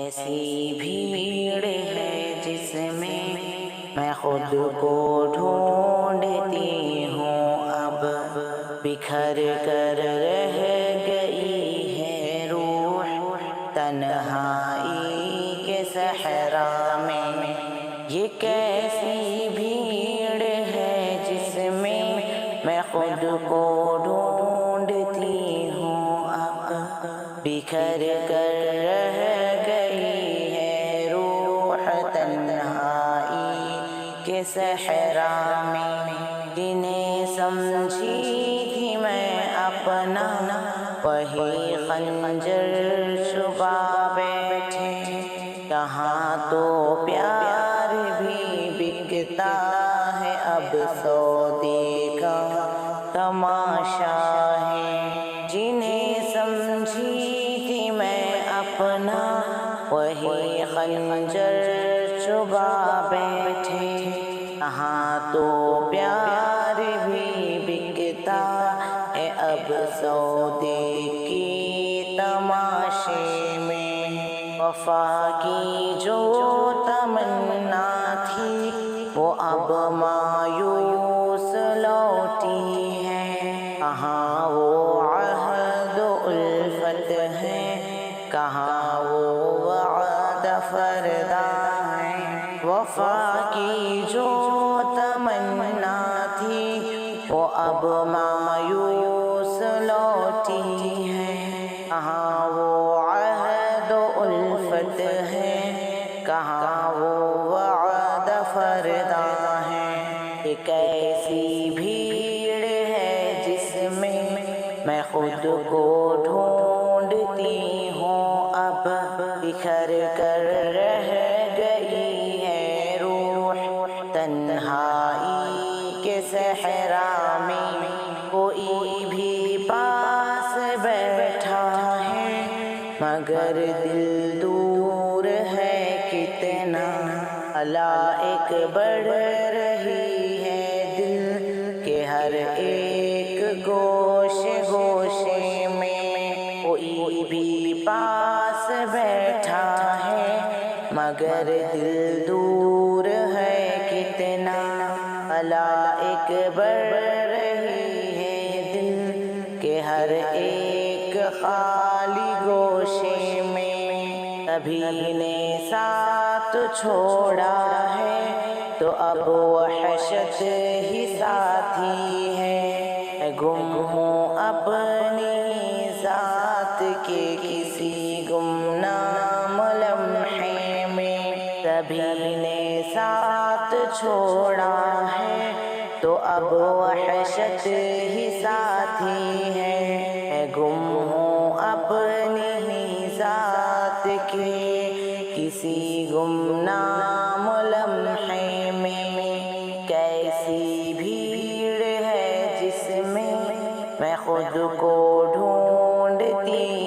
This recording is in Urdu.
ایسی بھیڑ ہے جس میں خود کو ڈھونڈتی ہوں، اب بکھر کر رہ گئی ہے روح تنہائی کے صحرا میں۔ یہ کیسی بھیڑ ہے جس میں خود کو ڈھونڈتی ہوں، اب بکھر کر رہ گئی ہے روح تنہائی کے صحرا میں۔ جنہیں سمجھی تھی میں اپنا وہی خنجر چھپا بیٹھے، کہاں تو پیار بھی بکتا ہے، اب سودے کا تماشا ہے۔ جنہیں سمجھی تھی میں اپنا وہی خنجر چھپا بیٹھے، کہاں تو پیار بھی بکتا ہے، اب سودے کی تماشے میں۔ وفا کی جو تمنا تھی وہ اب مایوس لوٹی ہے، کہاں وہ عہد و الفت ہے، کہاں وہ وعدہ فردا ہے۔ وفا کی جو تمنا تھی وہ اب مایوس لوٹی ہے، کہاں وہ عہد و الفت ہے، کہاں وہ وعدہ فردا ہے۔ ایک ایسی بھیڑ ہے جس میں خود کو ڈھونڈتی ہوں، اب بکھر کر رہ گئی ہے روح تنہائی کے صحرا میں۔ کوئی بھی پاس بیٹھا ہے مگر دل دور ہے کتنا، خلائق بڑھ رہی ہے دل کے ہر ایک گوشے گوشے میں۔ کوئی بھی پاس بیٹھا ہے مگر دل دور ہے کتنا، خلائق بڑھ رہی ہے دل کے ہر ایک خالی گوشے میں۔ سبھی نے ساتھ چھوڑا ہے تو اب وحشت ہی ساتھی ہے، گم ہوں اپنی ذات کے کسی گمنام لمحے میں۔ سبھی نے ساتھ چھوڑا ہے تو اب وحشت ہی ساتھی ہے، گم ہوں اپنی ذات کے کسی گمنام لمحے میں۔ کیسی بھیڑ ہے جس میں خود کو ڈھونڈتی